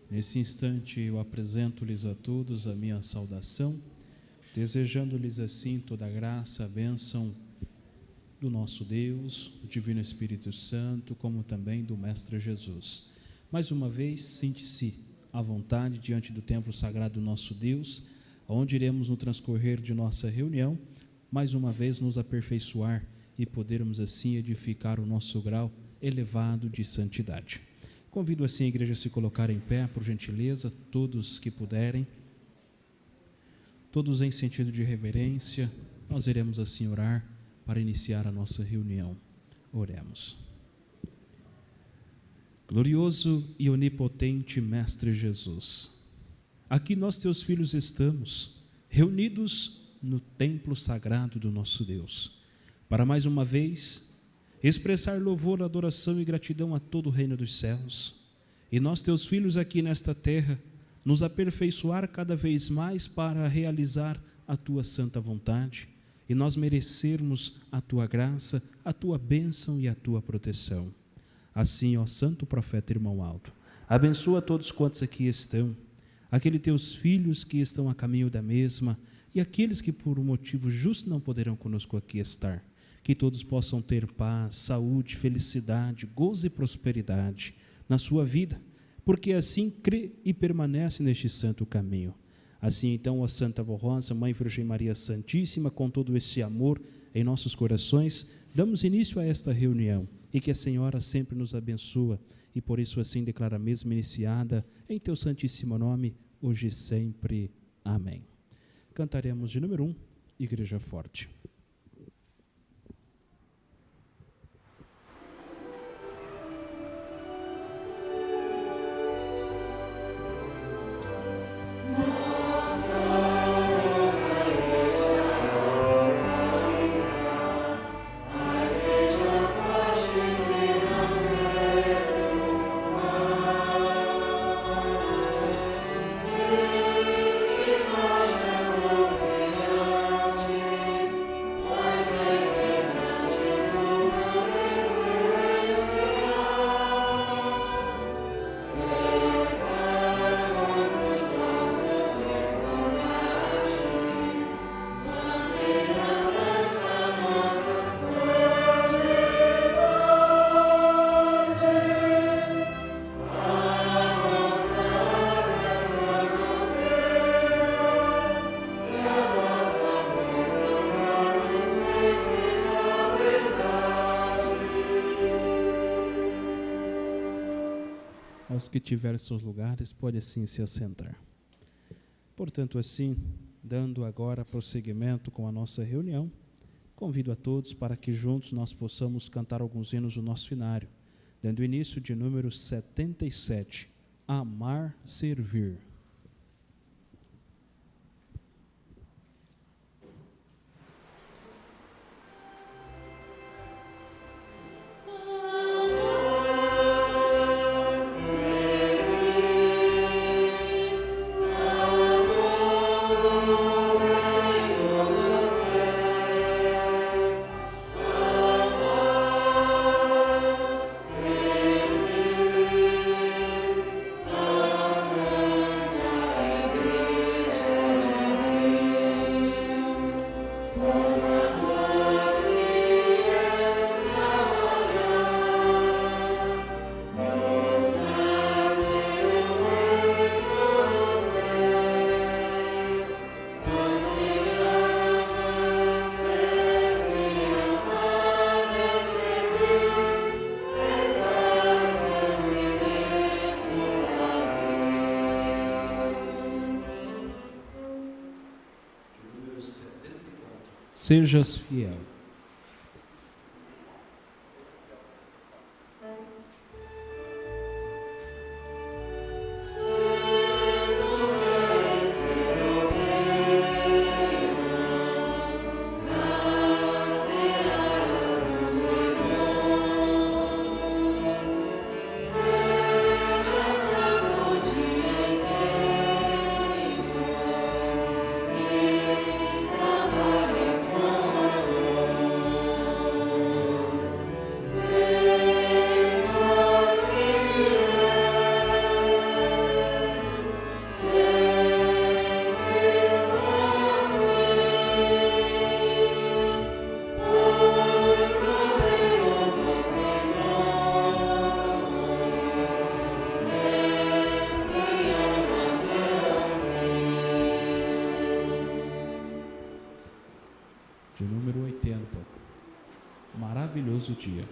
Nesse instante eu apresento-lhes a todos a minha saudação, desejando-lhes assim toda a graça, a bênção do nosso Deus, do Divino Espírito Santo, como também do Mestre Jesus. Mais uma vez, sinta-se à vontade diante do templo sagrado do nosso Deus, onde iremos no transcorrer de nossa reunião, mais uma vez nos aperfeiçoar e podermos assim edificar o nosso grau elevado de santidade. Convido assim a igreja a se colocar em pé, por gentileza, todos que puderem, todos em sentido de reverência. Nós iremos assim orar para iniciar a nossa reunião. Oremos. Glorioso e onipotente Mestre Jesus, aqui nós, teus filhos, estamos reunidos no templo sagrado do nosso Deus, para mais uma vez expressar louvor, adoração e gratidão a todo o reino dos céus, e nós, teus filhos, aqui nesta terra, nos aperfeiçoar cada vez mais para realizar a tua santa vontade, e nós merecermos a tua graça, a tua bênção e a tua proteção. Assim, ó santo profeta irmão Aldo, abençoa todos quantos aqui estão, aqueles teus filhos que estão a caminho da mesma, e aqueles que por um motivo justo não poderão conosco aqui estar, que todos possam ter paz, saúde, felicidade, gozo e prosperidade na sua vida, porque assim crê e permanece neste santo caminho. Assim então, ó Santa Rosa, Mãe Virgem Maria Santíssima, com todo esse amor em nossos corações, damos início a esta reunião, e que a Senhora sempre nos abençoa, e por isso assim declara a mesma iniciada, em teu santíssimo nome, hoje e sempre. Amém. Cantaremos de número 1, Igreja Forte. Aos que tiverem seus lugares, pode assim se assentar. Portanto, assim, dando agora prosseguimento com a nossa reunião, convido a todos para que juntos nós possamos cantar alguns hinos do nosso inário, dando início de número 77, Amar, Servir. Sejas fiel. Amor. maravilhoso dia.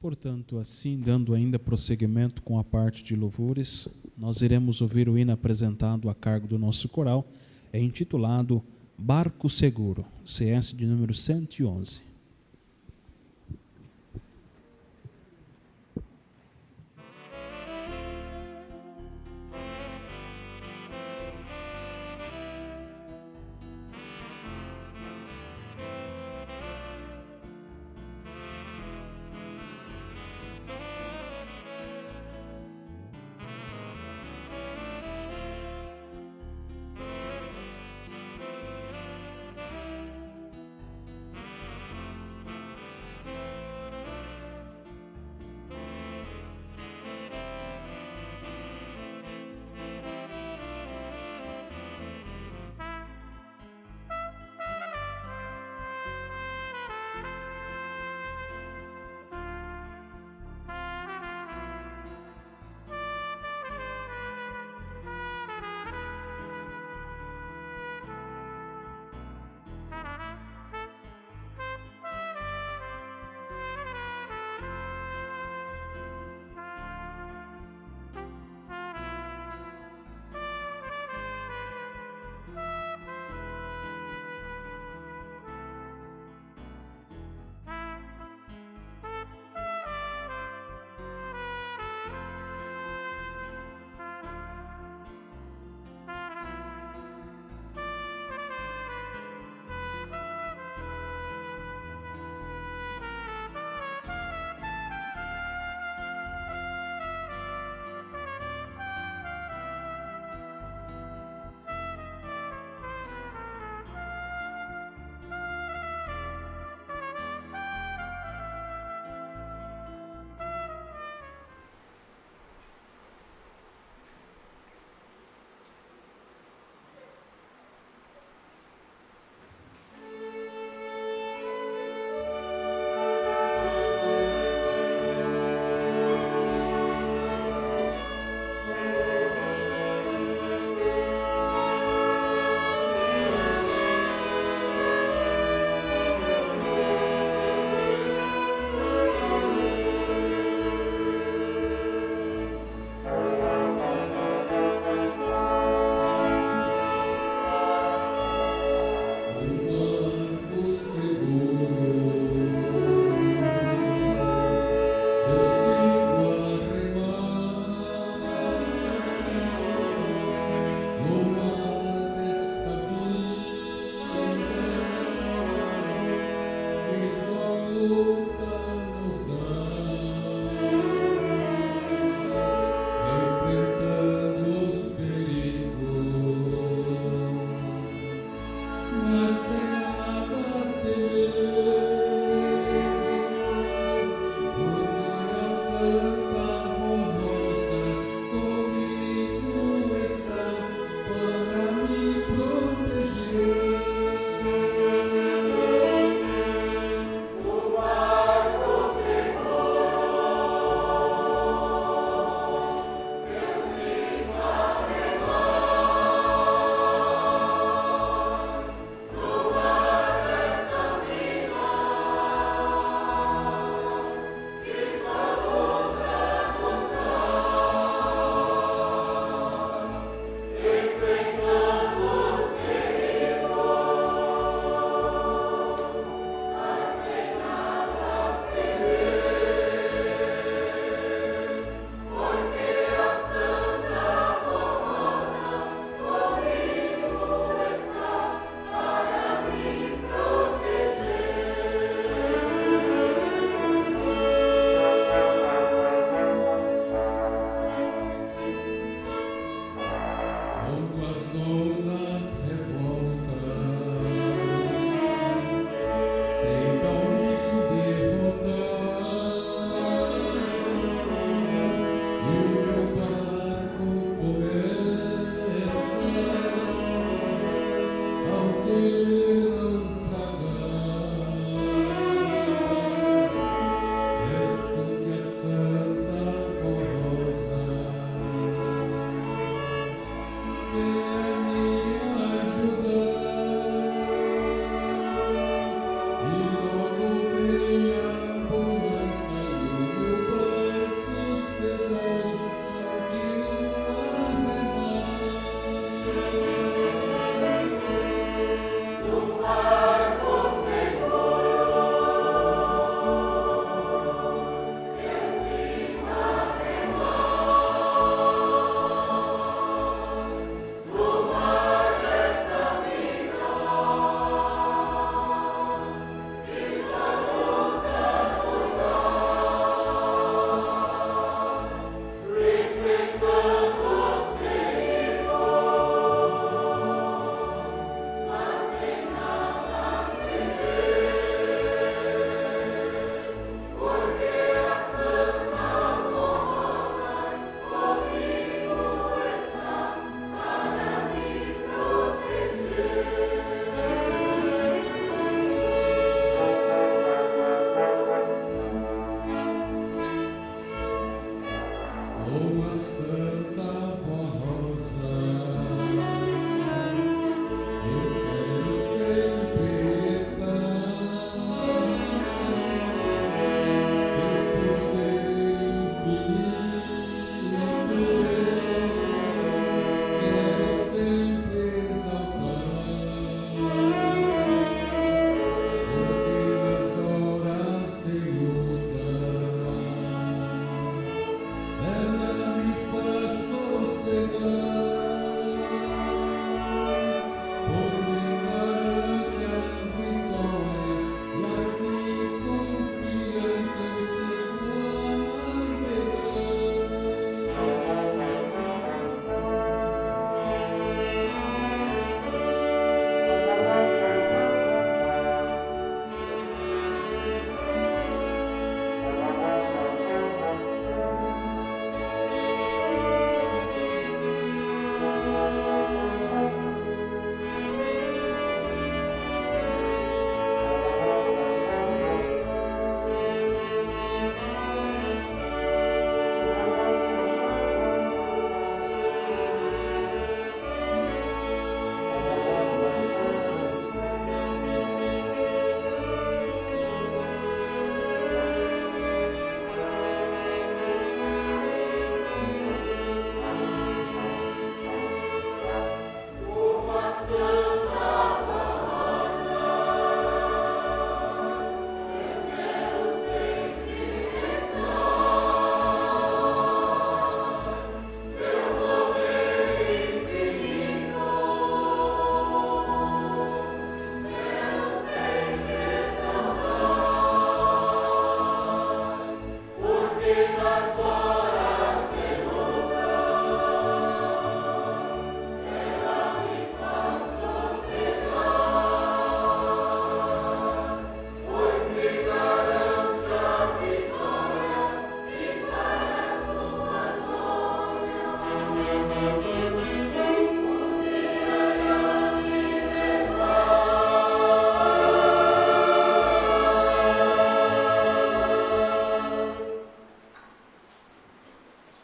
Portanto, assim, dando ainda prosseguimento com a parte de louvores, nós iremos ouvir o hino apresentado a cargo do nosso coral, é intitulado Barco Seguro, CS de número 111.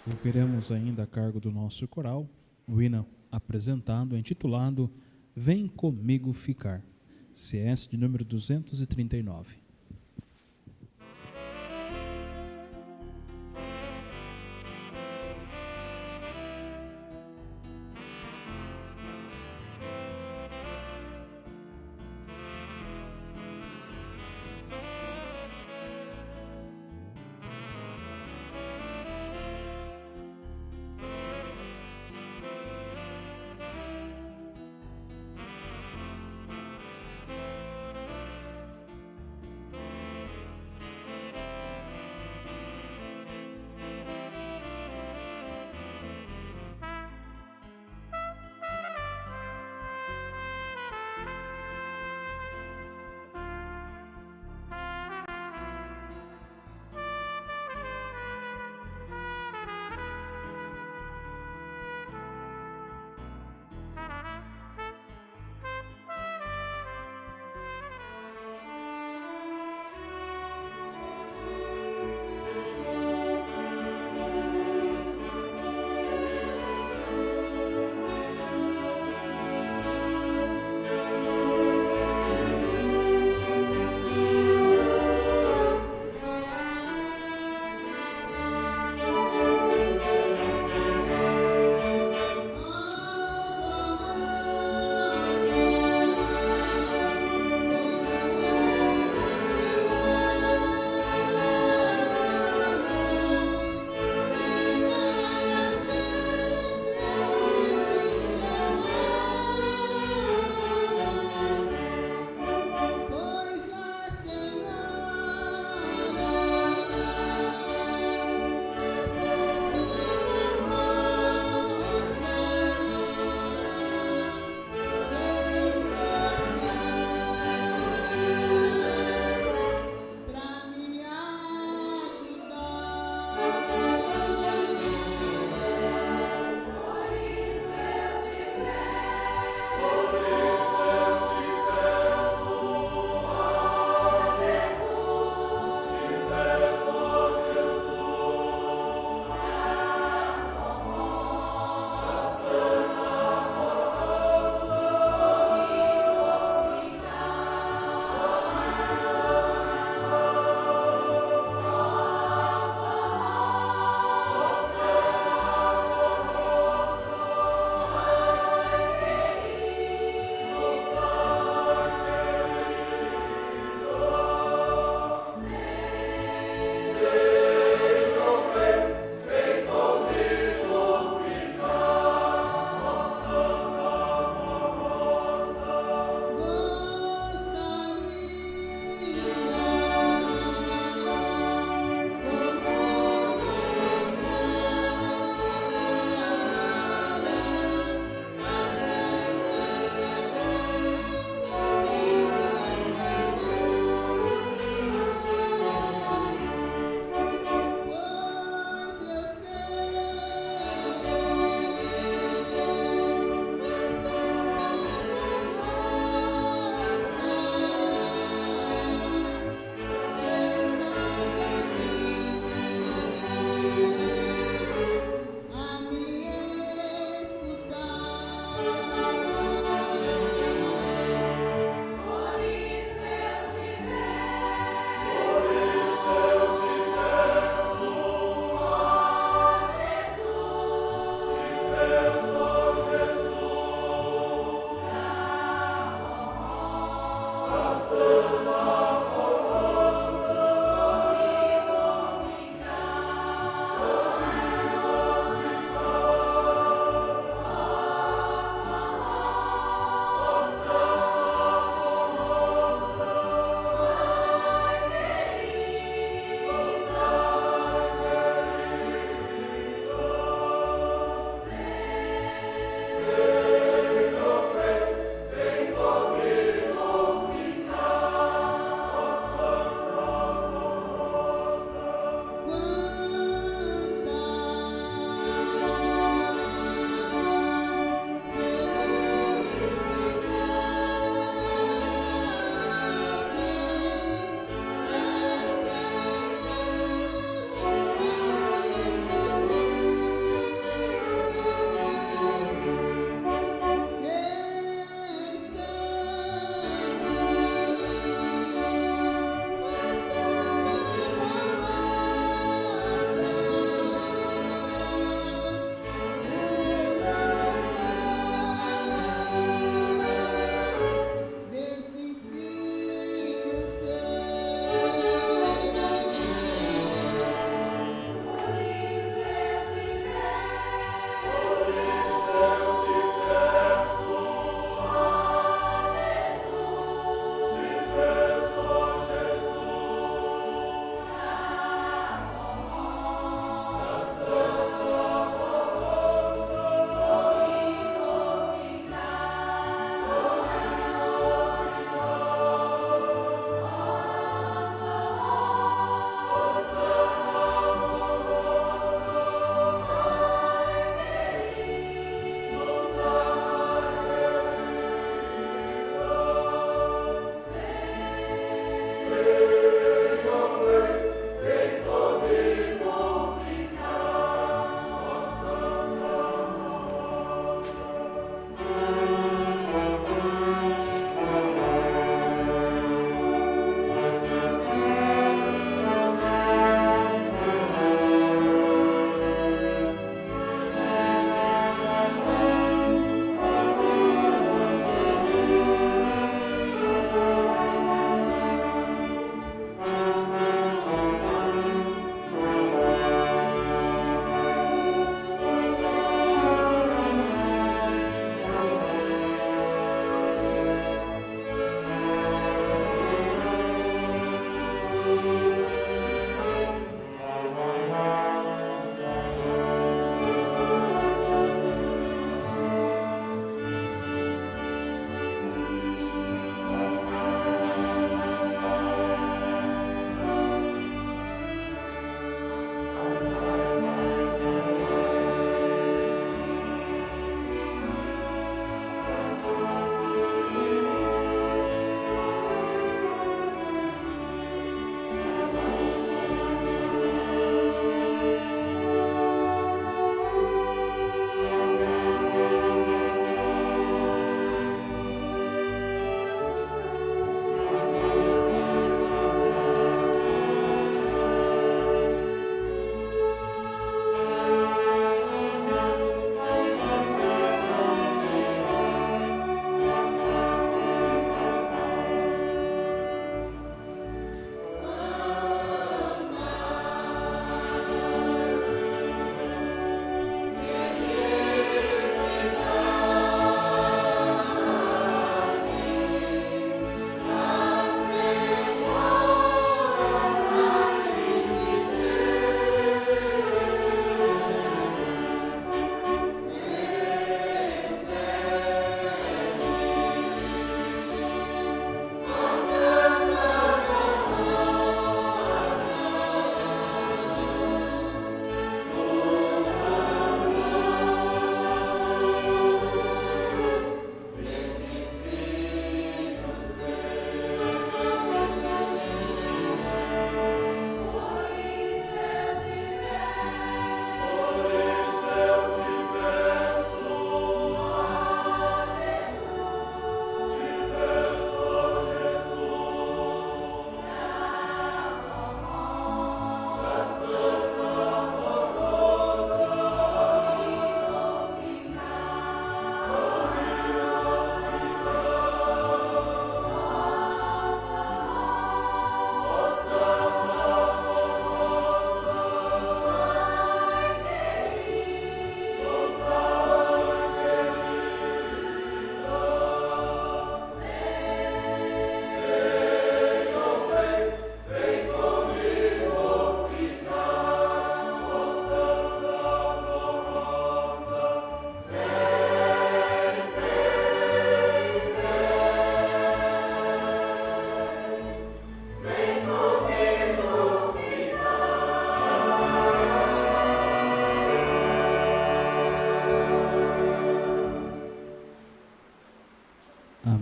Ouviremos ainda a cargo do nosso coral o hino apresentado, intitulado Vem Comigo Ficar, CS de número 239.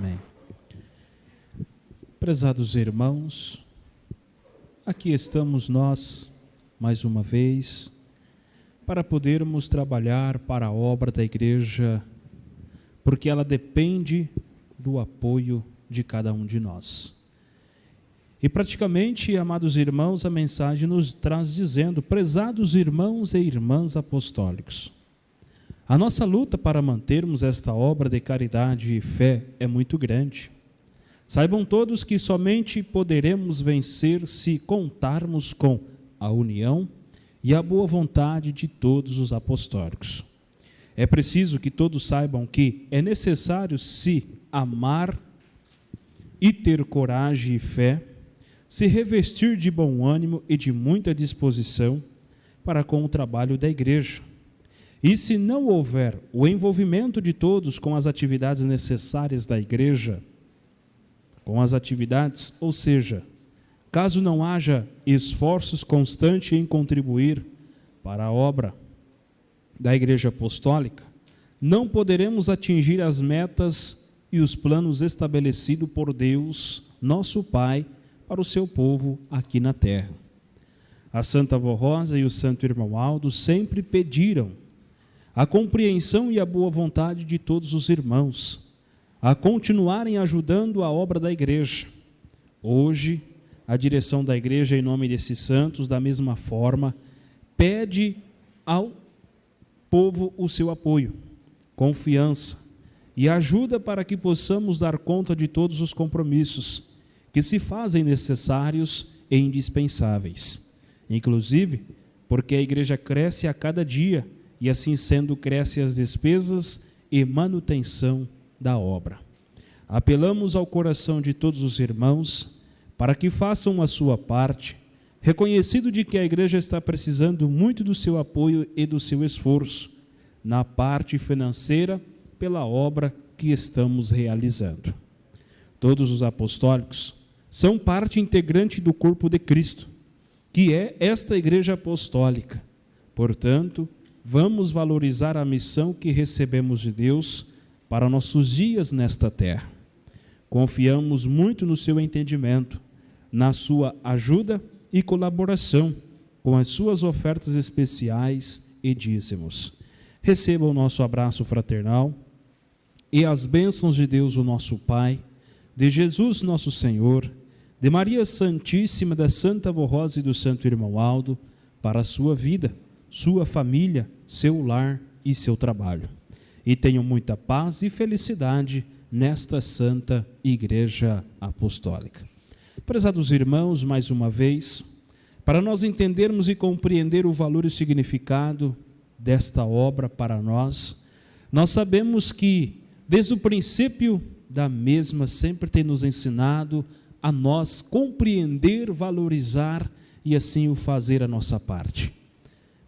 Amém. Prezados irmãos, aqui estamos nós, mais uma vez, para podermos trabalhar para a obra da igreja, porque ela depende do apoio de cada um de nós. E praticamente, amados irmãos, a mensagem nos traz dizendo: prezados irmãos e irmãs apostólicos, a nossa luta para mantermos esta obra de caridade e fé é muito grande. Saibam todos que somente poderemos vencer se contarmos com a união e a boa vontade de todos os apostólicos. É preciso que todos saibam que é necessário se amar e ter coragem e fé, se revestir de bom ânimo e de muita disposição para com o trabalho da igreja. E se não houver o envolvimento de todos com as atividades necessárias da igreja, com as atividades, ou seja, caso não haja esforços constantes em contribuir para a obra da Igreja Apostólica, não poderemos atingir as metas e os planos estabelecidos por Deus, nosso Pai, para o seu povo aqui na terra. A Santa Avó Rosa e o Santo Irmão Aldo sempre pediram a compreensão e a boa vontade de todos os irmãos, a continuarem ajudando a obra da igreja. Hoje, a direção da igreja, em nome desses santos, da mesma forma, pede ao povo o seu apoio, confiança e ajuda para que possamos dar conta de todos os compromissos que se fazem necessários e indispensáveis. Inclusive, porque a igreja cresce a cada dia e, assim sendo, crescem as despesas e manutenção da obra. Apelamos ao coração de todos os irmãos para que façam a sua parte, reconhecido de que a igreja está precisando muito do seu apoio e do seu esforço na parte financeira pela obra que estamos realizando. Todos os apostólicos são parte integrante do corpo de Cristo, que é esta igreja apostólica. Portanto, vamos valorizar a missão que recebemos de Deus para nossos dias nesta terra. Confiamos muito no seu entendimento, na sua ajuda e colaboração com as suas ofertas especiais e dízimos. Receba o nosso abraço fraternal e as bênçãos de Deus, o nosso Pai, de Jesus nosso Senhor, de Maria Santíssima, da Santa Avó Rosa e do Santo Irmão Aldo, para a sua vida, sua família, seu lar e seu trabalho. E tenham muita paz e felicidade nesta Santa Igreja Apostólica. Prezados irmãos, mais uma vez, para nós entendermos e compreender o valor e o significado desta obra para nós, nós sabemos que, desde o princípio da mesma, sempre tem nos ensinado a nós compreender, valorizar e assim o fazer a nossa parte.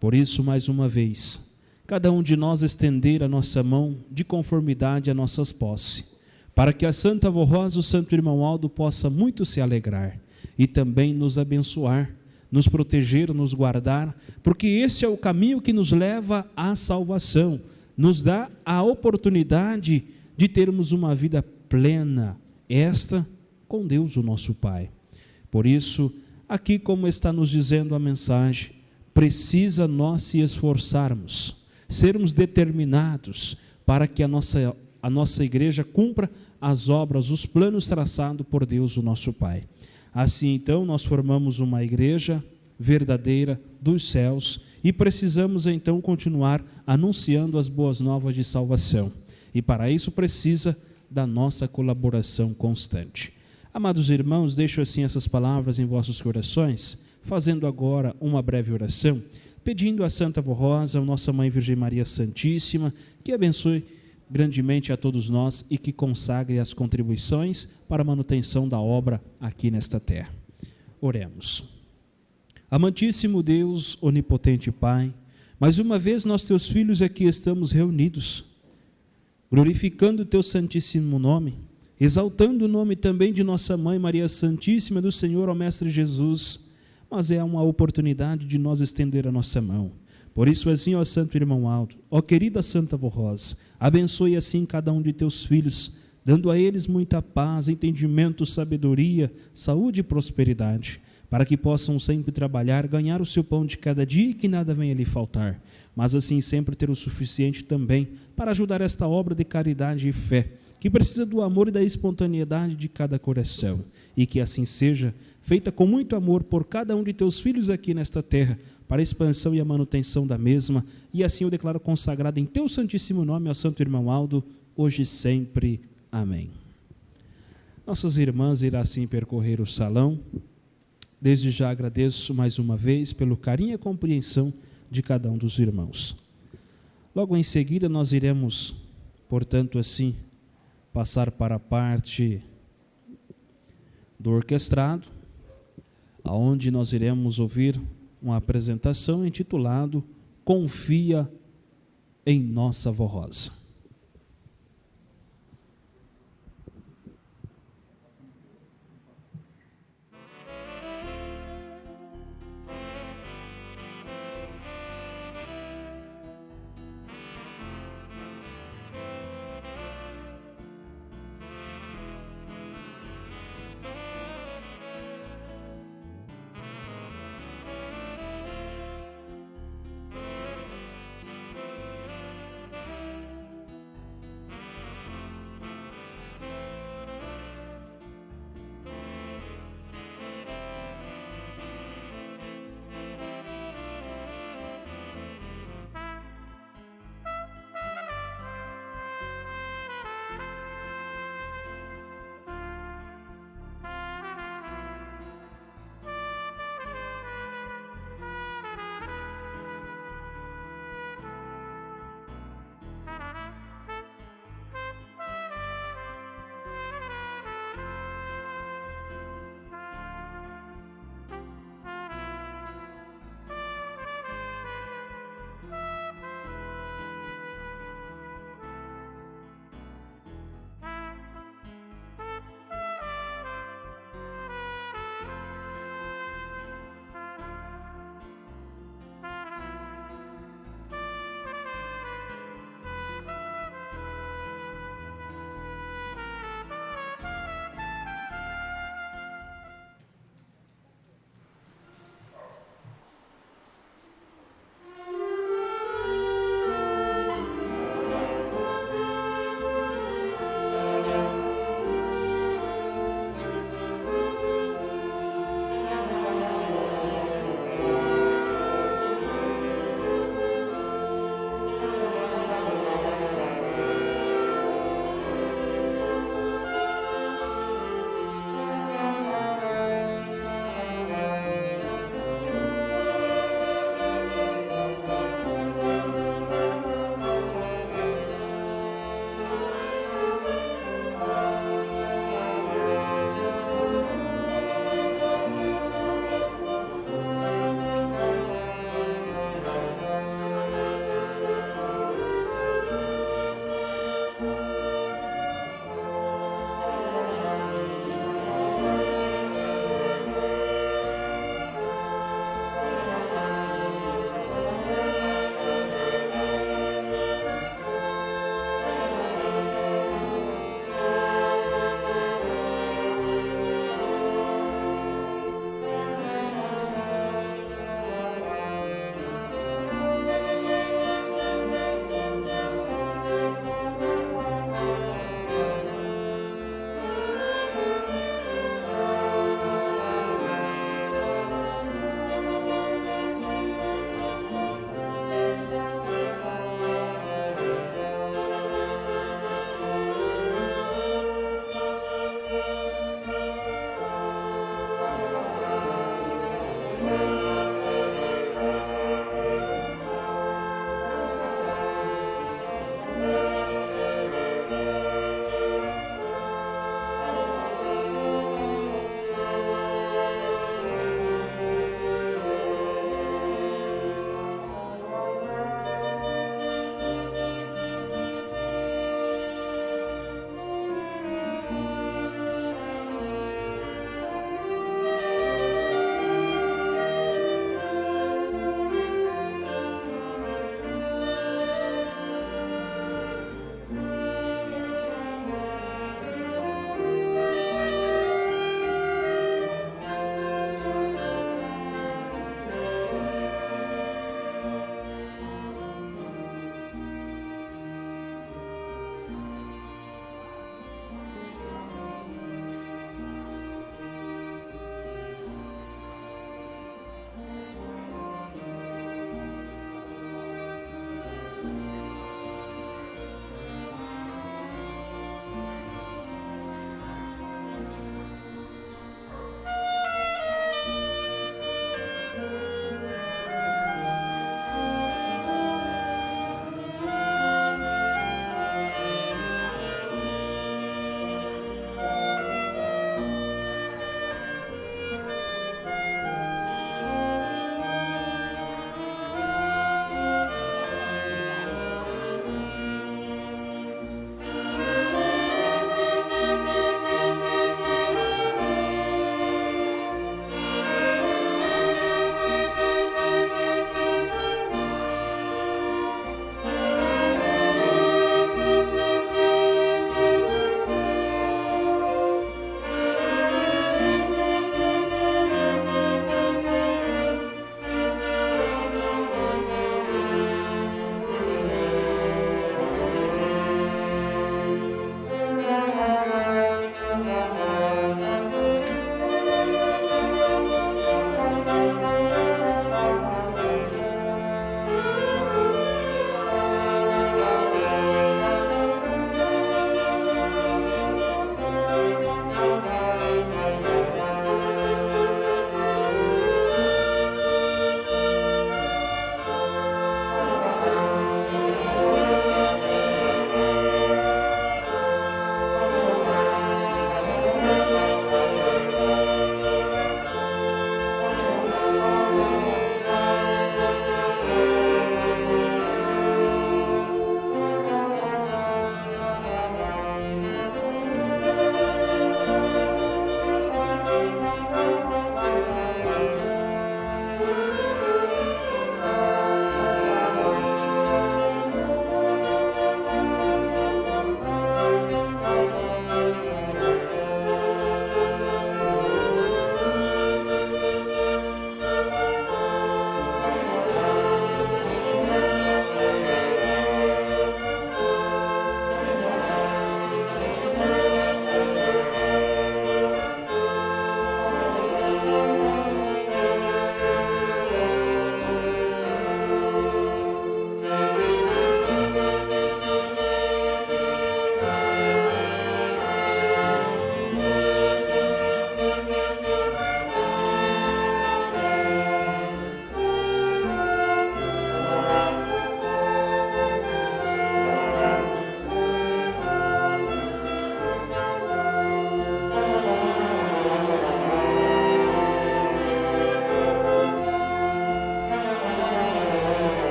Por isso, mais uma vez, cada um de nós estender a nossa mão de conformidade a nossas posses, para que a Santa Avó Rosa, o Santo Irmão Aldo, possa muito se alegrar e também nos abençoar, nos proteger, nos guardar, porque esse é o caminho que nos leva à salvação, nos dá a oportunidade de termos uma vida plena, esta com Deus, o nosso Pai. Por isso, aqui, como está nos dizendo a mensagem, precisa nós se esforçarmos, sermos determinados para que a nossa igreja cumpra as obras, os planos traçados por Deus, o nosso Pai. Assim, então, nós formamos uma igreja verdadeira dos céus e precisamos, então, continuar anunciando as boas novas de salvação. E para isso precisa da nossa colaboração constante. Amados irmãos, deixo assim essas palavras em vossos corações, fazendo agora uma breve oração, pedindo a Santa Avó Rosa, a nossa Mãe Virgem Maria Santíssima, que abençoe grandemente a todos nós e que consagre as contribuições para a manutenção da obra aqui nesta terra. Oremos. Amantíssimo Deus, onipotente Pai, mais uma vez nós, teus filhos, aqui estamos reunidos, glorificando o teu santíssimo nome, exaltando o nome também de nossa Mãe Maria Santíssima, do Senhor, ó Mestre Jesus, mas é uma oportunidade de nós estender a nossa mão. Por isso, assim, ó Santo Irmão Aldo, ó querida Santa Avó Rosa, abençoe assim cada um de teus filhos, dando a eles muita paz, entendimento, sabedoria, saúde e prosperidade, para que possam sempre trabalhar, ganhar o seu pão de cada dia e que nada venha lhe faltar, mas assim sempre ter o suficiente também para ajudar esta obra de caridade e fé, que precisa do amor e da espontaneidade de cada coração, e que assim seja, feita com muito amor por cada um de teus filhos aqui nesta terra, para a expansão e a manutenção da mesma, e assim eu declaro consagrado em teu santíssimo nome, ó Santo Irmão Aldo, hoje e sempre. Amém. Nossas irmãs irão assim percorrer o salão. Desde já agradeço mais uma vez pelo carinho e a compreensão de cada um dos irmãos. Logo em seguida nós iremos, portanto assim, passar para a parte do orquestrado, aonde nós iremos ouvir uma apresentação intitulado Confia em Nossa Vó Rosa.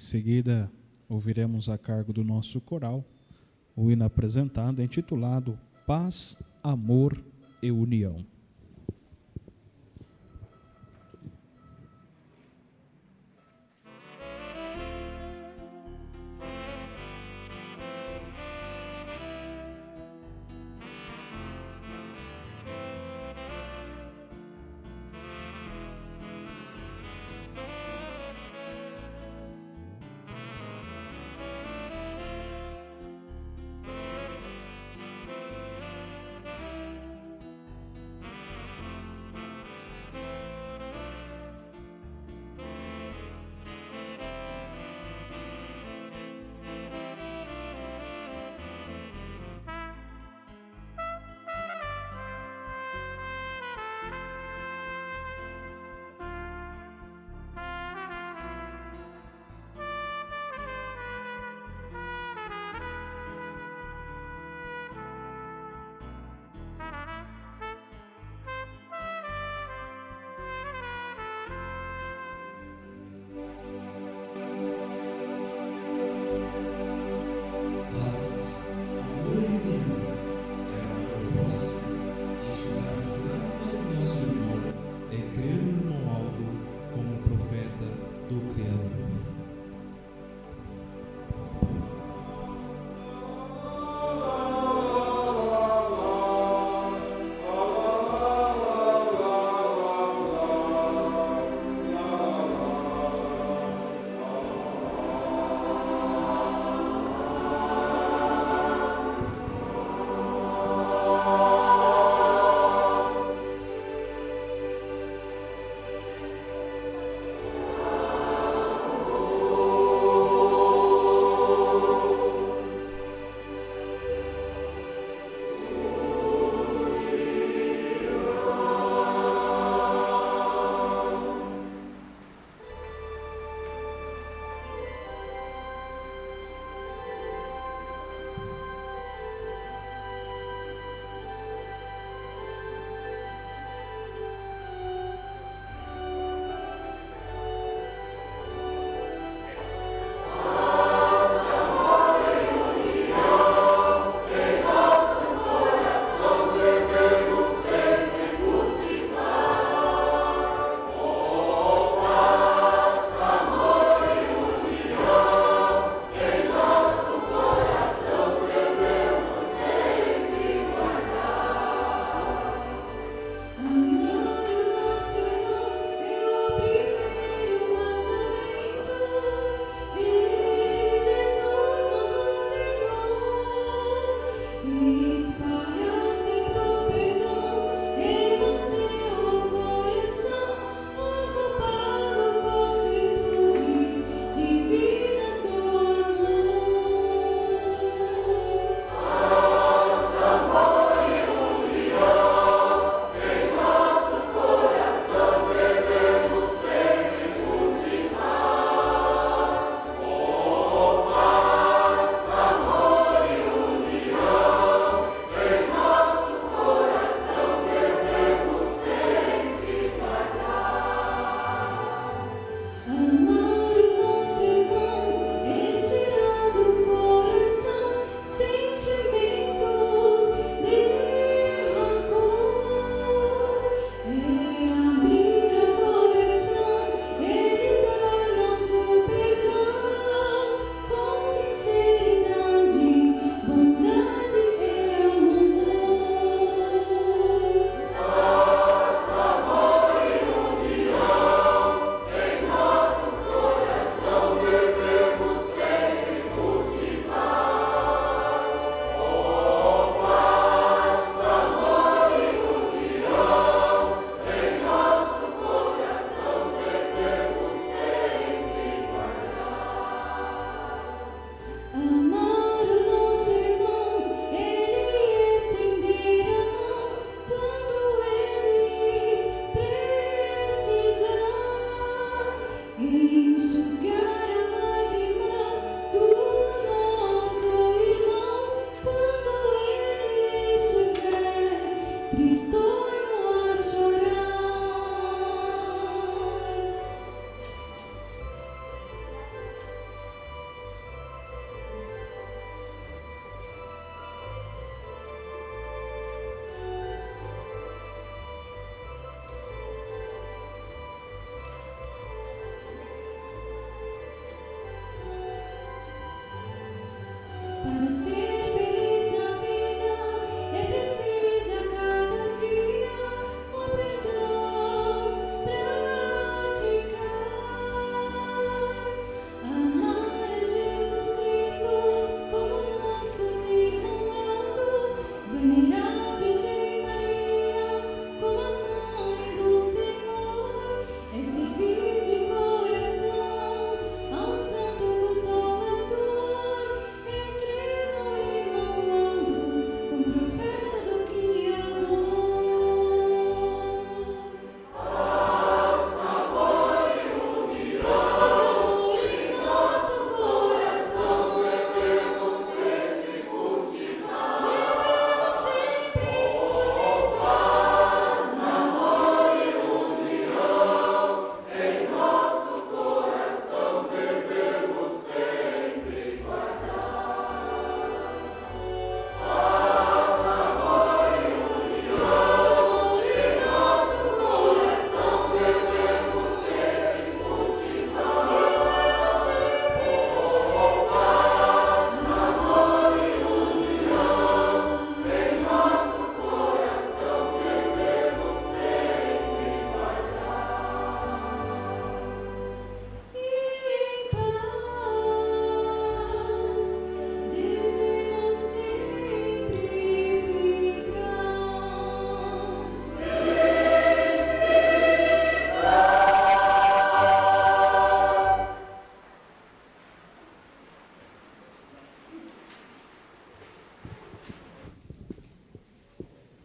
seguida, ouviremos a cargo do nosso coral o hino apresentado intitulado Paz, Amor e União.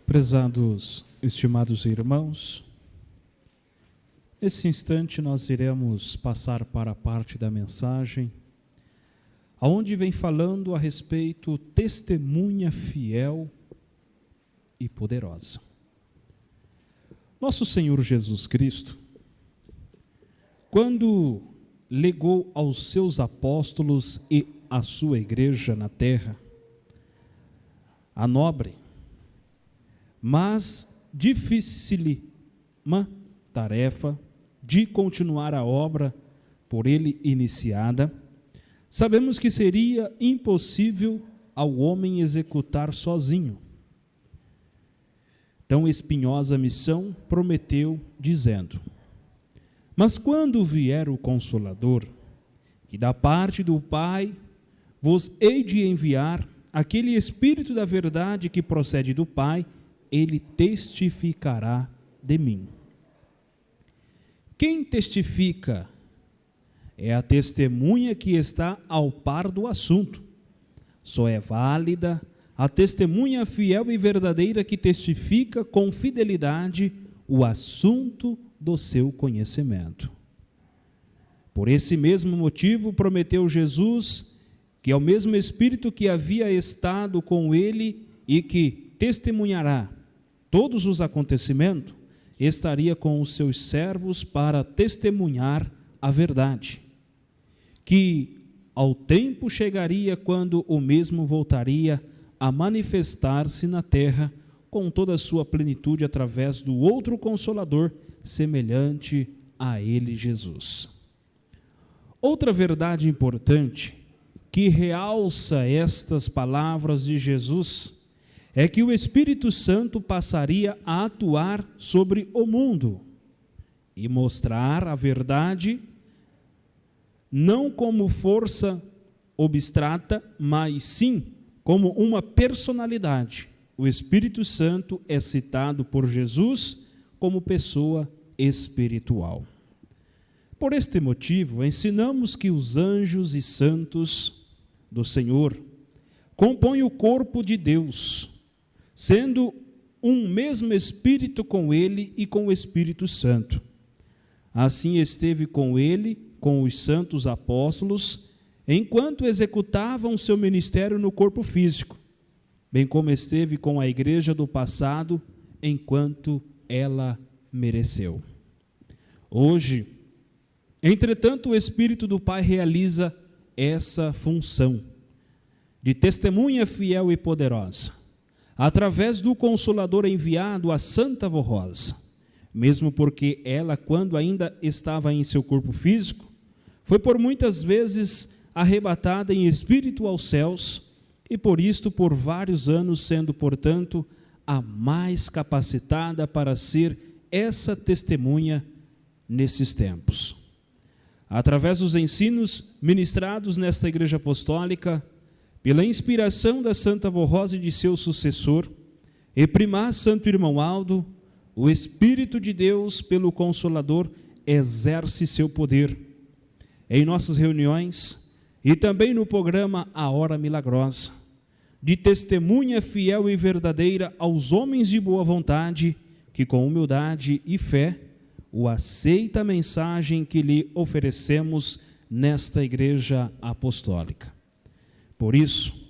Prezados, estimados irmãos, nesse instante nós iremos passar para a parte da mensagem, aonde vem falando a respeito testemunha fiel e poderosa. Nosso Senhor Jesus Cristo, quando legou aos seus apóstolos e à sua igreja na terra a nobre, mas dificílima tarefa de continuar a obra por ele iniciada, sabemos que seria impossível ao homem executar sozinho. Tão espinhosa missão prometeu, dizendo: mas quando vier o Consolador, que da parte do Pai vos hei de enviar, aquele Espírito da verdade que procede do Pai, ele testificará de mim. Quem testifica é a testemunha que está ao par do assunto. Só é válida a testemunha fiel e verdadeira que testifica com fidelidade o assunto do seu conhecimento. Por esse mesmo motivo, prometeu Jesus que ao mesmo Espírito que havia estado com ele e que testemunhará todos os acontecimentos, estaria com os seus servos para testemunhar a verdade, que ao tempo chegaria quando o mesmo voltaria a manifestar-se na terra com toda a sua plenitude através do outro Consolador, semelhante a ele, Jesus. Outra verdade importante que realça estas palavras de Jesus é que o Espírito Santo passaria a atuar sobre o mundo e mostrar a verdade não como força abstrata, mas sim como uma personalidade. O Espírito Santo é citado por Jesus como pessoa espiritual. Por este motivo, ensinamos que os anjos e santos do Senhor compõem o corpo de Deus, sendo um mesmo Espírito com ele e com o Espírito Santo. Assim esteve com ele, com os santos apóstolos, enquanto executavam seu ministério no corpo físico, bem como esteve com a igreja do passado, enquanto ela mereceu. Hoje, entretanto, o Espírito do Pai realiza essa função de testemunha fiel e poderosa, através do Consolador enviado a Santa Avó Rosa, mesmo porque ela, quando ainda estava em seu corpo físico, foi por muitas vezes arrebatada em espírito aos céus, e por isto por vários anos sendo, portanto, a mais capacitada para ser essa testemunha nesses tempos. Através dos ensinos ministrados nesta Igreja Apostólica, pela inspiração da Santa Avó Rosa e de seu sucessor, e primaz Santo Irmão Aldo, o Espírito de Deus, pelo Consolador, exerce seu poder em nossas reuniões e também no programa A Hora Milagrosa, de testemunha fiel e verdadeira aos homens de boa vontade, que com humildade e fé o aceita a mensagem que lhe oferecemos nesta Igreja Apostólica. Por isso,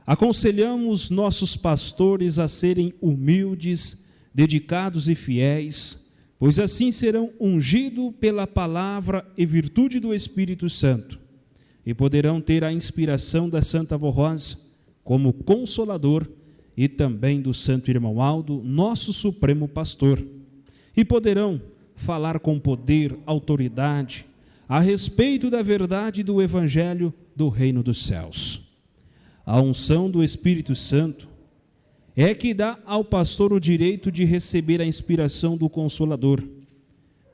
aconselhamos nossos pastores a serem humildes, dedicados e fiéis, pois assim serão ungidos pela palavra e virtude do Espírito Santo, e poderão ter a inspiração da Santa Avó Rosa como Consolador e também do Santo Irmão Aldo, nosso Supremo Pastor, e poderão falar com poder, autoridade, a respeito da verdade do Evangelho do Reino dos Céus. A unção do Espírito Santo é que dá ao pastor o direito de receber a inspiração do Consolador,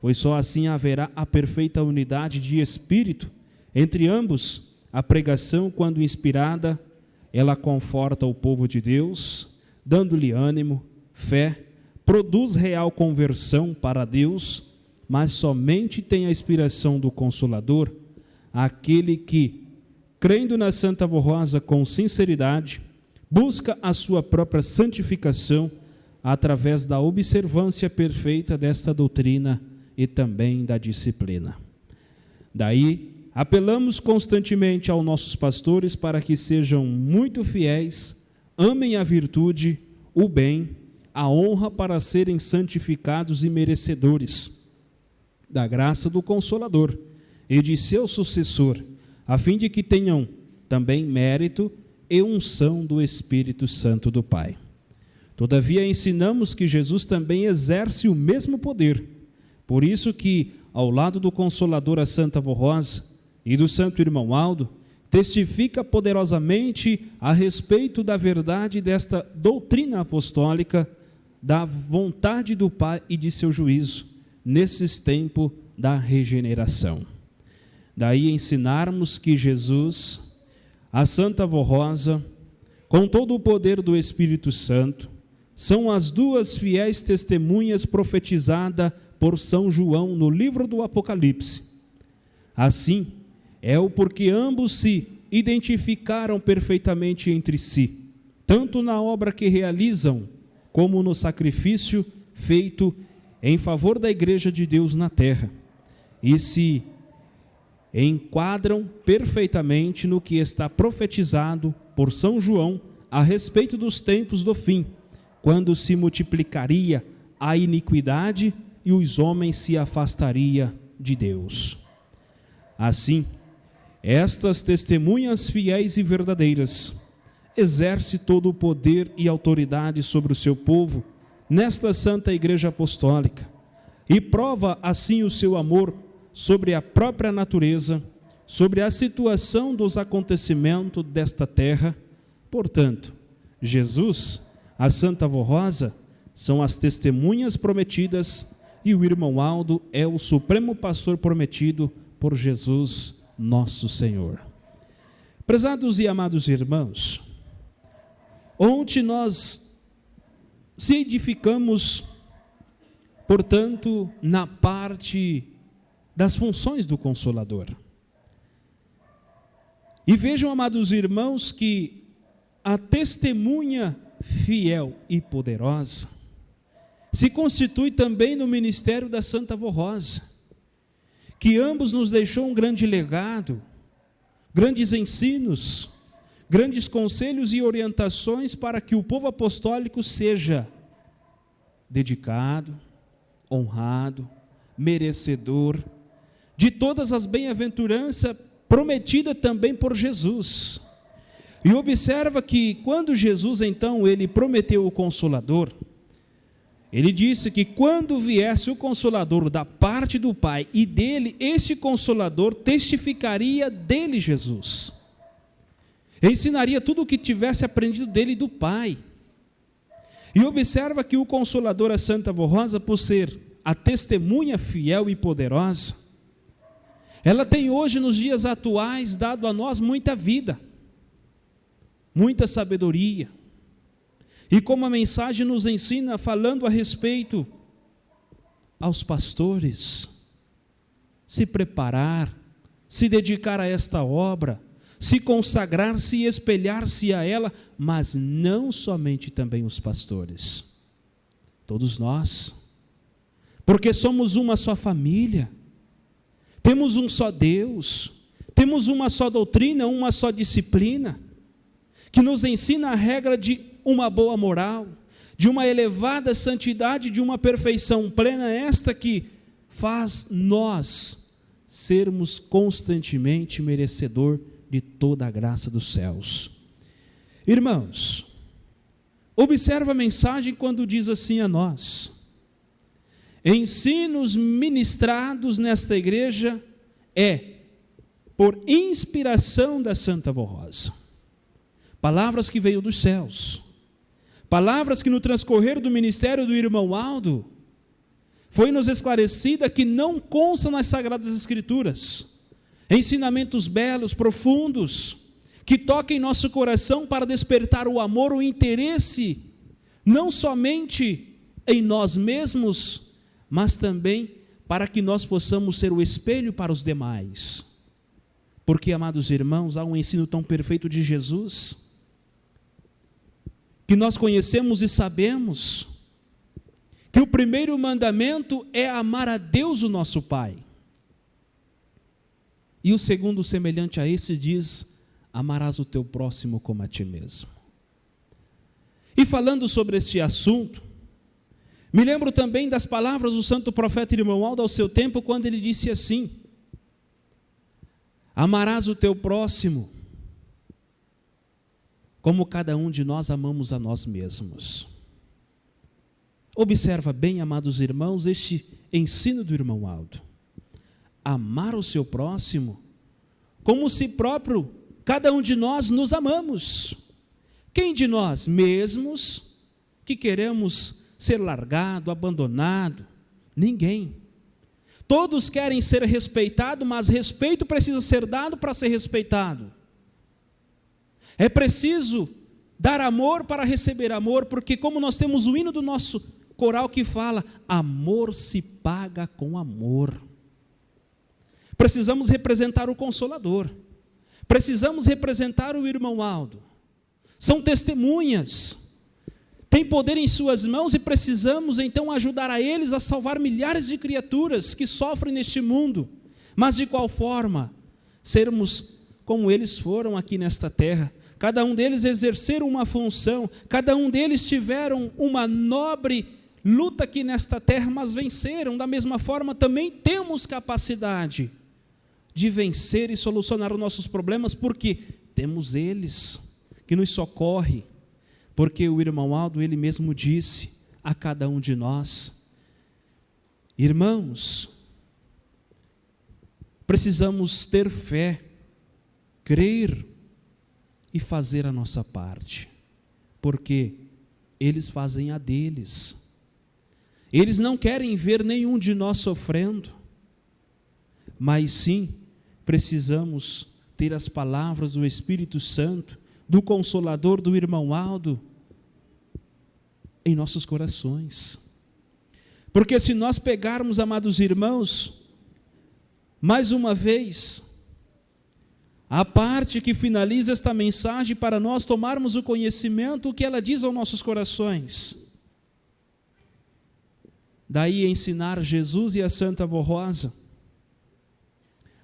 pois só assim haverá a perfeita unidade de espírito entre ambos. A pregação, quando inspirada, ela conforta o povo de Deus, dando-lhe ânimo, fé, produz real conversão para Deus, mas somente tem a inspiração do Consolador aquele que, crendo na Santa Avó Rosa com sinceridade, busca a sua própria santificação através da observância perfeita desta doutrina e também da disciplina. Daí, apelamos constantemente aos nossos pastores para que sejam muito fiéis, amem a virtude, o bem, a honra para serem santificados e merecedores da graça do Consolador e de seu sucessor, a fim de que tenham também mérito e unção do Espírito Santo do Pai. Todavia, ensinamos que Jesus também exerce o mesmo poder. Por isso que, ao lado do Consolador, a Santa Avó Rosa, e do Santo Irmão Aldo, testifica poderosamente a respeito da verdade desta doutrina apostólica, da vontade do Pai e de seu juízo, nesses tempos da regeneração. Daí ensinarmos que Jesus, a Santa Avó Rosa, com todo o poder do Espírito Santo, são as duas fiéis testemunhas profetizadas por São João no livro do Apocalipse. Assim, é o porque ambos se identificaram perfeitamente entre si, tanto na obra que realizam, como no sacrifício feito em favor da Igreja de Deus na terra, e se enquadram perfeitamente no que está profetizado por São João a respeito dos tempos do fim, quando se multiplicaria a iniquidade e os homens se afastariam de Deus. Assim, estas testemunhas fiéis e verdadeiras exerce todo o poder e autoridade sobre o seu povo nesta Santa Igreja Apostólica e prova assim o seu amor sobre a própria natureza, sobre a situação dos acontecimentos desta terra. Portanto, Jesus, a Santa Avó Rosa, são as testemunhas prometidas e o irmão Aldo é o supremo pastor prometido por Jesus, nosso Senhor. Prezados e amados irmãos, onde nós se edificamos, portanto, na parte das funções do Consolador. E vejam, amados irmãos, que a testemunha fiel e poderosa se constitui também no ministério da Santa Avó Rosa, que ambos nos deixou um grande legado, grandes ensinos, grandes conselhos e orientações para que o povo apostólico seja dedicado, honrado, merecedor de todas as bem-aventuranças prometidas também por Jesus. E observa que quando Jesus, então, ele prometeu o Consolador, ele disse que quando viesse o Consolador da parte do Pai e dele, esse Consolador testificaria dele, Jesus. Ensinaria tudo o que tivesse aprendido dele e do Pai. E observa que o Consolador, a Santa Avó Rosa, por ser a testemunha fiel e poderosa, ela tem hoje, nos dias atuais, dado a nós muita vida, muita sabedoria. E como a mensagem nos ensina, falando a respeito aos pastores, se preparar, se dedicar a esta obra, se consagrar, se espelhar-se a ela, mas não somente também os pastores, todos nós, porque somos uma só família, temos um só Deus, temos uma só doutrina, uma só disciplina, que nos ensina a regra de uma boa moral, de uma elevada santidade, de uma perfeição plena, esta que faz nós sermos constantemente merecedor de toda a graça dos céus. Irmãos, observa a mensagem quando diz assim a nós: ensinos ministrados nesta igreja por inspiração da Santa Avó Rosa. Palavras que veio dos céus, palavras que no transcorrer do ministério do irmão Aldo foi nos esclarecida que não constam nas Sagradas Escrituras, ensinamentos belos, profundos, que toquem nosso coração para despertar o amor, o interesse, não somente em nós mesmos, mas também para que nós possamos ser o espelho para os demais. Porque, amados irmãos, há um ensino tão perfeito de Jesus, que nós conhecemos e sabemos, que o primeiro mandamento é amar a Deus, o nosso Pai. E o segundo, semelhante a esse, diz: amarás o teu próximo como a ti mesmo. E falando sobre este assunto, me lembro também das palavras do santo profeta Irmão-Aldo ao seu tempo, quando ele disse assim: amarás o teu próximo como cada um de nós amamos a nós mesmos. Observa bem, amados irmãos, este ensino do Irmão-Aldo. Amar o seu próximo como se próprio cada um de nós nos amamos. Quem de nós mesmos que queremos ser largado, abandonado? Ninguém. Todos querem ser respeitados, mas respeito precisa ser dado para ser respeitado. É preciso dar amor para receber amor, porque como nós temos o hino do nosso coral que fala: amor se paga com amor. Precisamos representar o Consolador, precisamos representar o Irmão-Aldo. São testemunhas, têm poder em suas mãos e precisamos então ajudar a eles a salvar milhares de criaturas que sofrem neste mundo. Mas de qual forma? Sermos como eles foram aqui nesta terra. Cada um deles exerceram uma função, cada um deles tiveram uma nobre luta aqui nesta terra, mas venceram. Da mesma forma, também temos capacidade de vencer e solucionar os nossos problemas, porque temos eles que nos socorrem. Porque o Irmão-Aldo, ele mesmo disse a cada um de nós: irmãos, precisamos ter fé, crer e fazer a nossa parte, porque eles fazem a deles. Eles não querem ver nenhum de nós sofrendo, mas sim precisamos ter as palavras do Espírito Santo, do Consolador, do Irmão-Aldo, em nossos corações. Porque se nós pegarmos, amados irmãos, mais uma vez, a parte que finaliza esta mensagem para nós tomarmos o conhecimento, o que ela diz aos nossos corações. Daí ensinar Jesus e a Santa Avó Rosa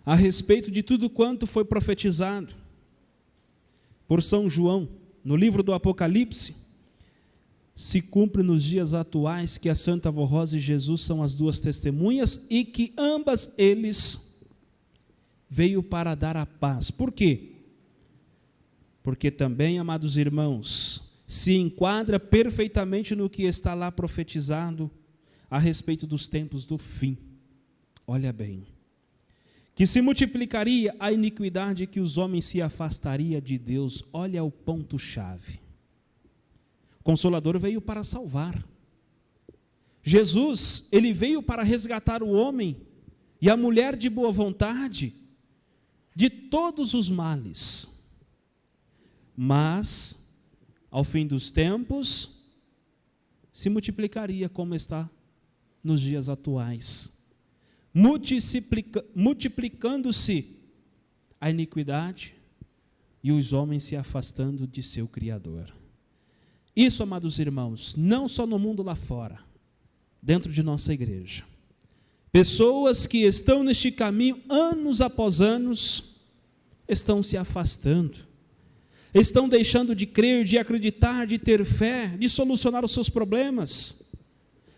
a respeito de tudo quanto foi profetizado por São João no livro do Apocalipse, se cumpre nos dias atuais, que a Santa Avó Rosa e Jesus são as duas testemunhas e que ambas eles veio para dar a paz. Por quê? Porque também, amados irmãos, se enquadra perfeitamente no que está lá profetizado a respeito dos tempos do fim. Olha bem, que se multiplicaria a iniquidade, que os homens se afastariam de Deus. Olha o ponto-chave. O Consolador veio para salvar. Jesus, ele veio para resgatar o homem e a mulher de boa vontade de todos os males. Mas, ao fim dos tempos, se multiplicaria como está nos dias atuais, multiplicando-se a iniquidade e os homens se afastando de seu Criador. Isso, amados irmãos, não só no mundo lá fora, dentro de nossa igreja. Pessoas que estão neste caminho, anos após anos, estão se afastando, estão deixando de crer, de acreditar, de ter fé, de solucionar os seus problemas,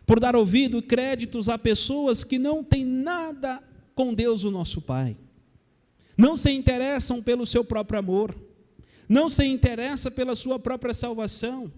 por dar ouvido e créditos a pessoas que não têm nada com Deus, o nosso Pai. Não se interessam pelo seu próprio amor, não se interessam pela sua própria salvação.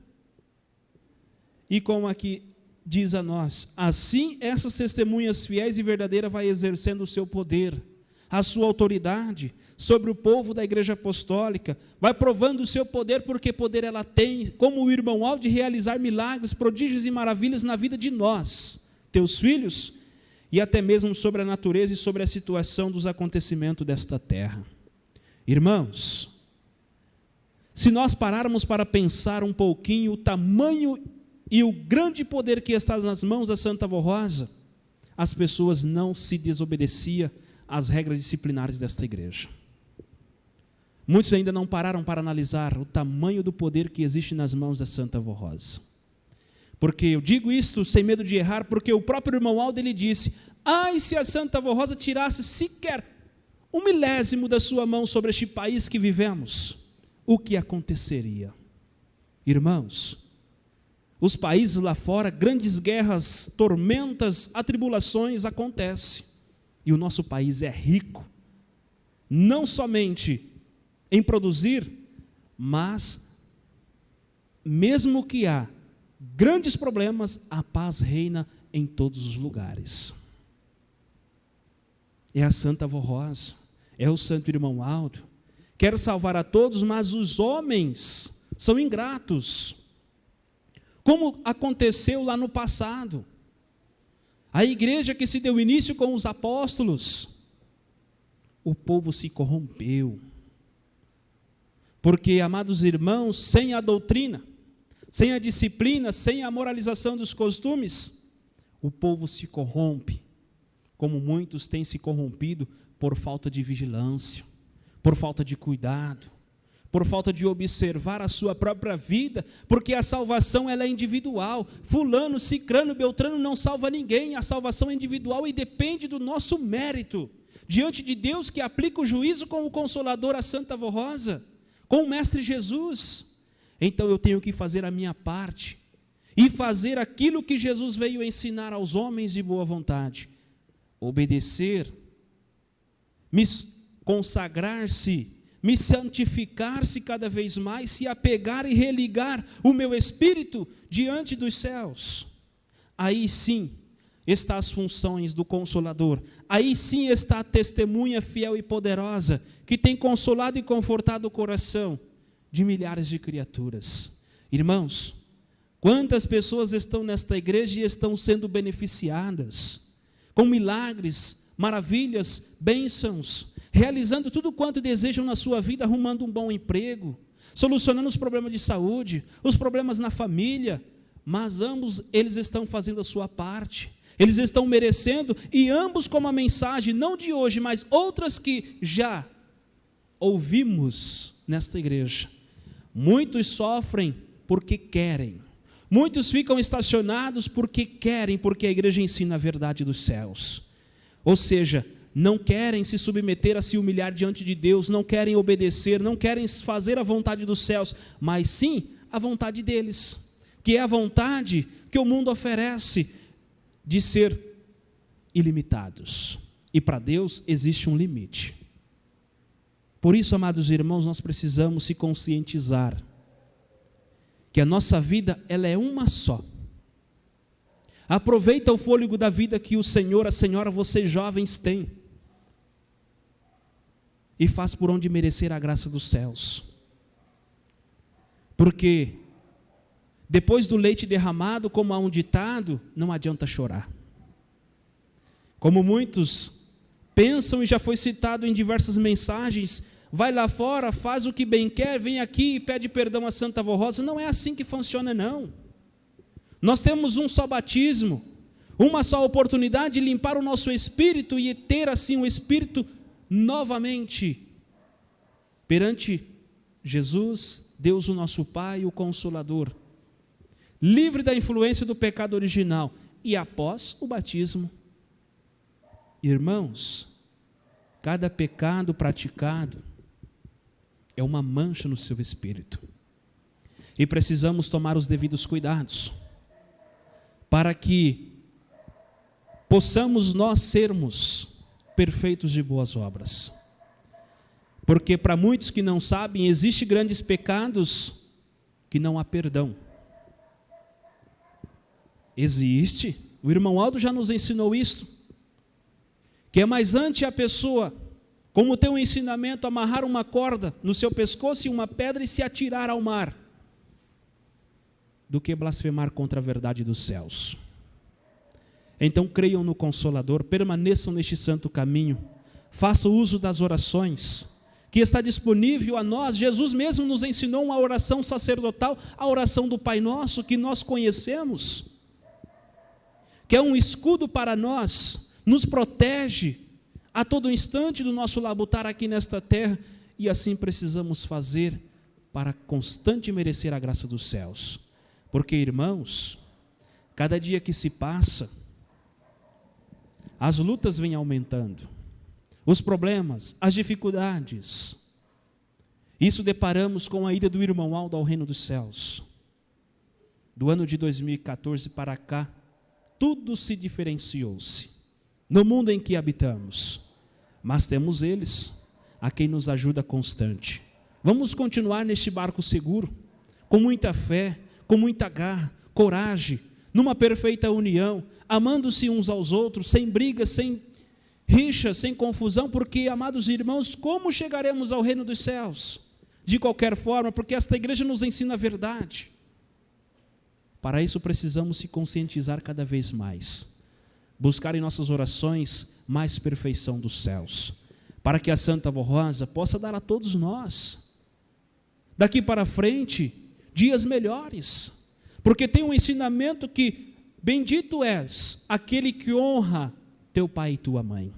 E como aqui diz a nós, assim essas testemunhas fiéis e verdadeiras vai exercendo o seu poder, a sua autoridade sobre o povo da Igreja Apostólica, vai provando o seu poder, porque poder ela tem, como o Irmão-Aldo, de realizar milagres, prodígios e maravilhas na vida de nós, teus filhos, e até mesmo sobre a natureza e sobre a situação dos acontecimentos desta terra. Irmãos, se nós pararmos para pensar um pouquinho o tamanho e o grande poder que está nas mãos da Santa Avó Rosa, as pessoas não se desobedeciam às regras disciplinares desta igreja. Muitos ainda não pararam para analisar o tamanho do poder que existe nas mãos da Santa Avó Rosa. Porque eu digo isto sem medo de errar, porque o próprio irmão Aldo, ele disse: ai, se a Santa Avó Rosa tirasse sequer 1/1000 da sua mão sobre este país que vivemos, o que aconteceria? Irmãos, os países lá fora, grandes guerras, tormentas, atribulações acontecem, e o nosso país é rico, não somente em produzir, mas mesmo que há grandes problemas, a paz reina em todos os lugares. É a Santa Avó Rosa, é o Santo Irmão Aldo, quer salvar a todos, mas os homens são ingratos, como aconteceu lá no passado. A igreja que se deu início com os apóstolos, o povo se corrompeu, porque, amados irmãos, sem a doutrina, sem a disciplina, sem a moralização dos costumes, o povo se corrompe, como muitos têm se corrompido por falta de vigilância, por falta de cuidado, por falta de observar a sua própria vida, porque a salvação ela é individual. Fulano, cicrano, beltrano não salva ninguém, a salvação é individual e depende do nosso mérito, diante de Deus, que aplica o juízo com o Consolador, a Santa Avó Rosa, com o Mestre Jesus. Então eu tenho que fazer a minha parte e fazer aquilo que Jesus veio ensinar aos homens de boa vontade: obedecer, me consagrar-se, me santificar-se cada vez mais, se apegar e religar o meu espírito diante dos céus. Aí sim está as funções do Consolador, aí sim está a testemunha fiel e poderosa, que tem consolado e confortado o coração de milhares de criaturas. Irmãos, quantas pessoas estão nesta igreja e estão sendo beneficiadas, com milagres, maravilhas, bênçãos, realizando tudo quanto desejam na sua vida, arrumando um bom emprego, solucionando os problemas de saúde, os problemas na família, mas ambos eles estão fazendo a sua parte, eles estão merecendo, e ambos com uma mensagem, não de hoje, mas outras que já ouvimos nesta igreja. Muitos sofrem porque querem, muitos ficam estacionados porque querem, porque a igreja ensina a verdade dos céus, ou seja, não querem se submeter a se humilhar diante de Deus, não querem obedecer, não querem fazer a vontade dos céus, mas sim a vontade deles, que é a vontade que o mundo oferece, de ser ilimitados, e para Deus existe um limite. Por isso, amados irmãos, nós precisamos se conscientizar que a nossa vida ela é uma só. Aproveita o fôlego da vida que o Senhor, a Senhora, vocês jovens têm, e faz por onde merecer a graça dos céus, porque depois do leite derramado, como há um ditado, não adianta chorar. Como muitos pensam, e já foi citado em diversas mensagens, vai lá fora, faz o que bem quer, vem aqui e pede perdão a Santa Avó Rosa. Não é assim que funciona, não. Nós temos um só batismo, uma só oportunidade de limpar o nosso espírito e ter assim o espírito novamente perante Jesus, Deus o nosso Pai, o Consolador, livre da influência do pecado original, e após o batismo. Irmãos, cada pecado praticado é uma mancha no seu espírito, e precisamos tomar os devidos cuidados, para que possamos nós sermos perfeitos de boas obras, porque para muitos que não sabem, existem grandes pecados que não há perdão. Existe, o irmão Aldo já nos ensinou isso, que é mais ante a pessoa, como tem um ensinamento, amarrar uma corda no seu pescoço e uma pedra e se atirar ao mar, do que blasfemar contra a verdade dos céus. Então creiam no Consolador, permaneçam neste santo caminho, façam uso das orações, que está disponível a nós. Jesus mesmo nos ensinou uma oração sacerdotal, a oração do Pai Nosso, que nós conhecemos, que é um escudo para nós, nos protege a todo instante do nosso labutar aqui nesta terra, e assim precisamos fazer para constante merecer a graça dos céus. Porque, irmãos, Cada dia que se passa, as lutas vêm aumentando, os problemas, as dificuldades. Isso deparamos com a ida do irmão Aldo ao reino dos céus. Do ano de 2014 para cá, tudo se diferenciou-se no mundo em que habitamos, mas temos eles, a quem nos ajuda constante. Vamos continuar neste barco seguro, com muita fé, com muita garra, coragem, numa perfeita união, amando-se uns aos outros, sem brigas, sem rixa, sem confusão, porque, amados irmãos, como chegaremos ao reino dos céus? De qualquer forma, porque esta igreja nos ensina a verdade. Para isso precisamos se conscientizar cada vez mais, buscar em nossas orações mais perfeição dos céus, para que a Santa Avó Rosa possa dar a todos nós, daqui para frente, dias melhores, porque tem um ensinamento que bendito és aquele que honra teu pai e tua mãe.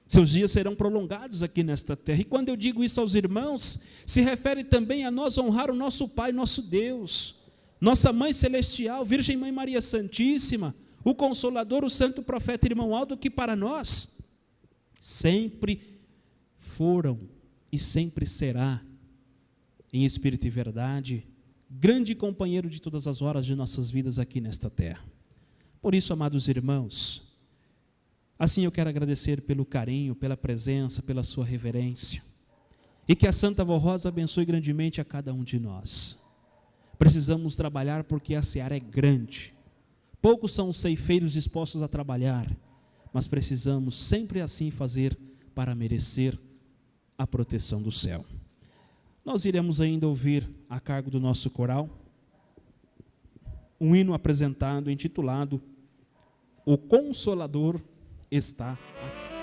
Seus dias serão prolongados aqui nesta terra. E quando eu digo isso aos irmãos, se refere também a nós honrar o nosso Pai, nosso Deus, nossa Mãe Celestial, Virgem Mãe Maria Santíssima, o Consolador, o Santo Profeta Irmão Aldo, que para nós sempre foram e sempre será, em espírito e verdade, grande companheiro de todas as horas de nossas vidas aqui nesta terra. Por isso, amados irmãos, assim eu quero agradecer pelo carinho, pela presença, pela sua reverência, e que a Santa Avó Rosa abençoe grandemente a cada um de nós. Precisamos trabalhar porque a seara é grande, poucos são os ceifeiros dispostos a trabalhar, mas precisamos sempre assim fazer para merecer a proteção do céu. Nós iremos ainda ouvir, a cargo do nosso coral, um hino apresentado, intitulado O Consolador está aqui.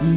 E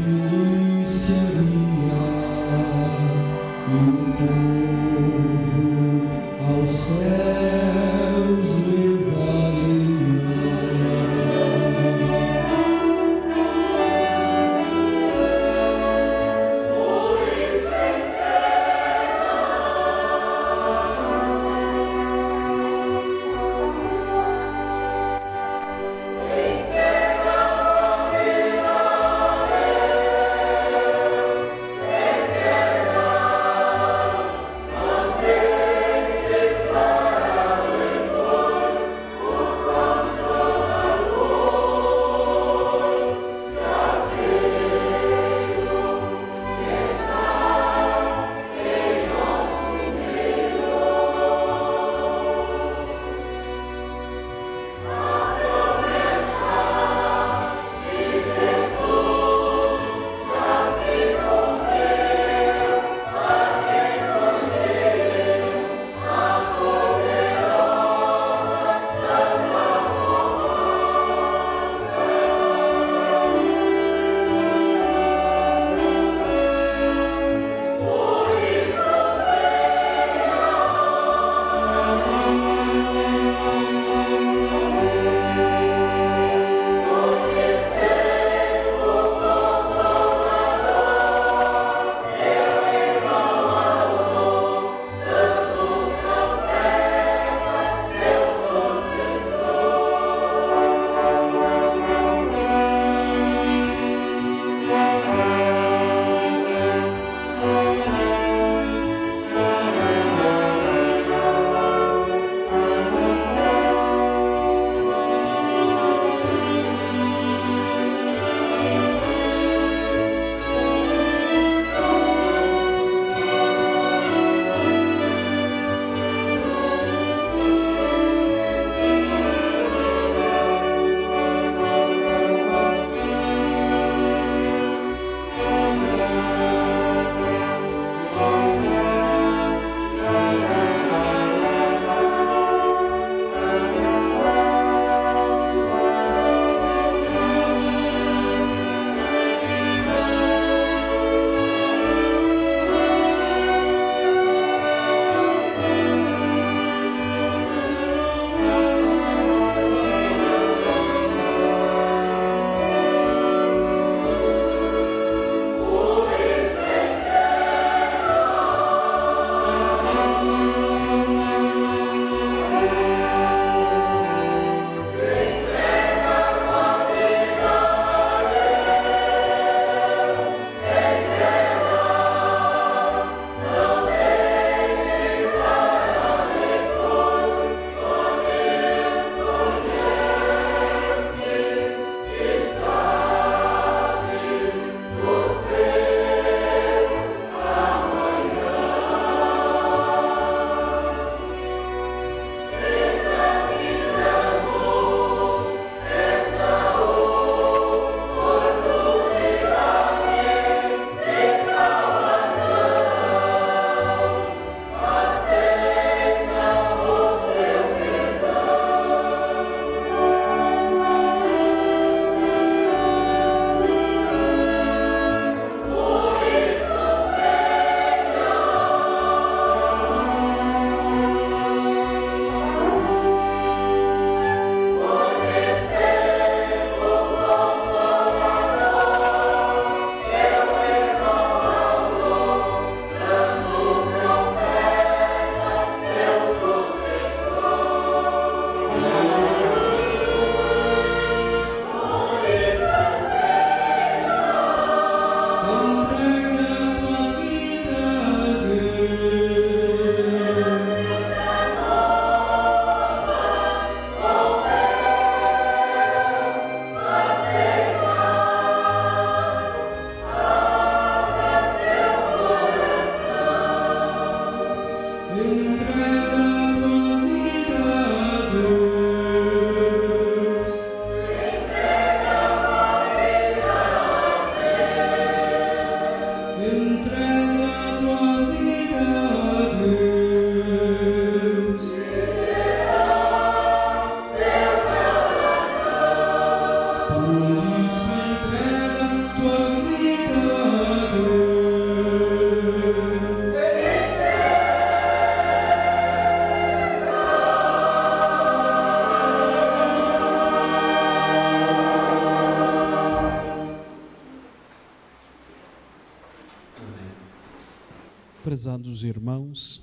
Prezados irmãos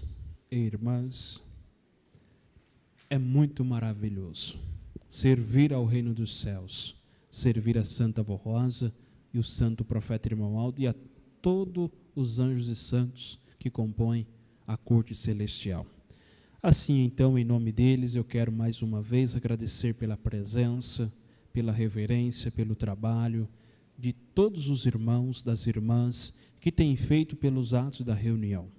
e irmãs, é muito maravilhoso servir ao reino dos céus, servir a Santa Avó Rosa e o santo profeta irmão Aldo e a todos os anjos e santos que compõem a corte celestial. Assim, então, em nome deles, eu quero mais uma vez agradecer pela presença, pela reverência, pelo trabalho de todos os irmãos, das irmãs, que têm feito pelos atos da reunião.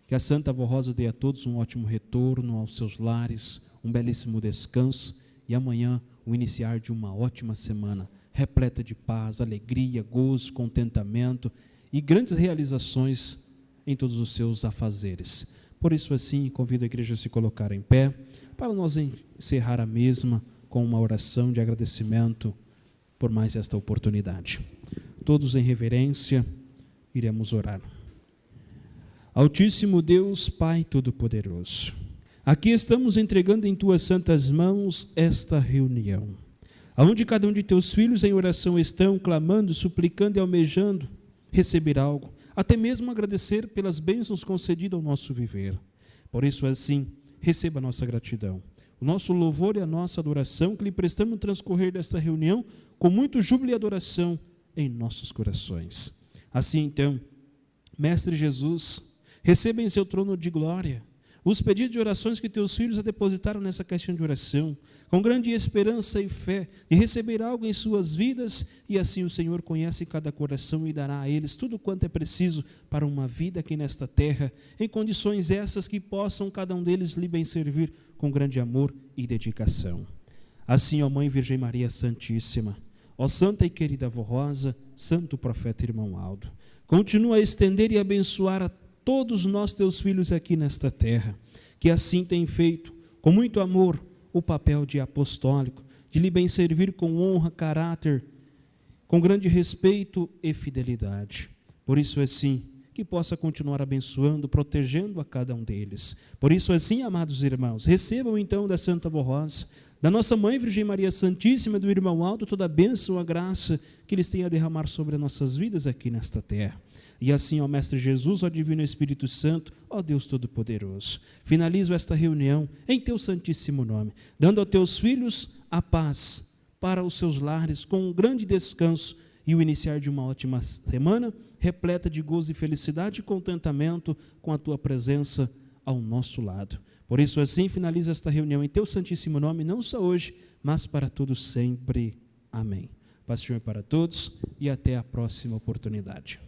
Que a Santa Avó Rosa dê a todos um ótimo retorno aos seus lares, um belíssimo descanso e amanhã o iniciar de uma ótima semana, repleta de paz, alegria, gozo, contentamento e grandes realizações em todos os seus afazeres. Por isso, assim, convido a igreja a se colocar em pé, para nós encerrar a mesma com uma oração de agradecimento por mais esta oportunidade. Todos em reverência, iremos orar. Altíssimo Deus, Pai Todo-Poderoso, aqui estamos entregando em Tuas santas mãos esta reunião, aonde cada um de Teus filhos em oração estão clamando, suplicando e almejando receber algo, até mesmo agradecer pelas bênçãos concedidas ao nosso viver. Por isso, assim, receba a nossa gratidão, o nosso louvor e a nossa adoração, que lhe prestamos no transcorrer desta reunião, com muito júbilo e adoração em nossos corações. Assim, então, Mestre Jesus, receba em seu trono de glória os pedidos de orações que teus filhos a depositaram nessa caixinha de oração, com grande esperança e fé de receber algo em suas vidas, e assim o Senhor conhece cada coração e dará a eles tudo quanto é preciso para uma vida aqui nesta terra, em condições essas que possam cada um deles lhe bem servir com grande amor e dedicação. Assim, ó Mãe Virgem Maria Santíssima, ó Santa e querida Avó Rosa, Santo Profeta Irmão Aldo, continua a estender e abençoar a todos nós, teus filhos aqui nesta terra, que assim tem feito, com muito amor, o papel de apostólico, de lhe bem servir com honra, caráter, com grande respeito e fidelidade. Por isso, assim, que possa continuar abençoando, protegendo a cada um deles. Por isso, assim, amados irmãos, recebam então da Santa Avó Rosa, da nossa Mãe Virgem Maria Santíssima, do irmão Aldo, toda a bênção, a graça que eles têm a derramar sobre as nossas vidas aqui nesta terra. E assim, ó Mestre Jesus, ó Divino Espírito Santo, ó Deus Todo-Poderoso, finalizo esta reunião em Teu santíssimo nome, dando a Teus filhos a paz para os seus lares, com um grande descanso e o iniciar de uma ótima semana, repleta de gozo e felicidade e contentamento com a Tua presença ao nosso lado. Por isso, assim, finaliza esta reunião em Teu santíssimo nome, não só hoje, mas para todos sempre. Amém. Paz do Senhor para todos e até a próxima oportunidade.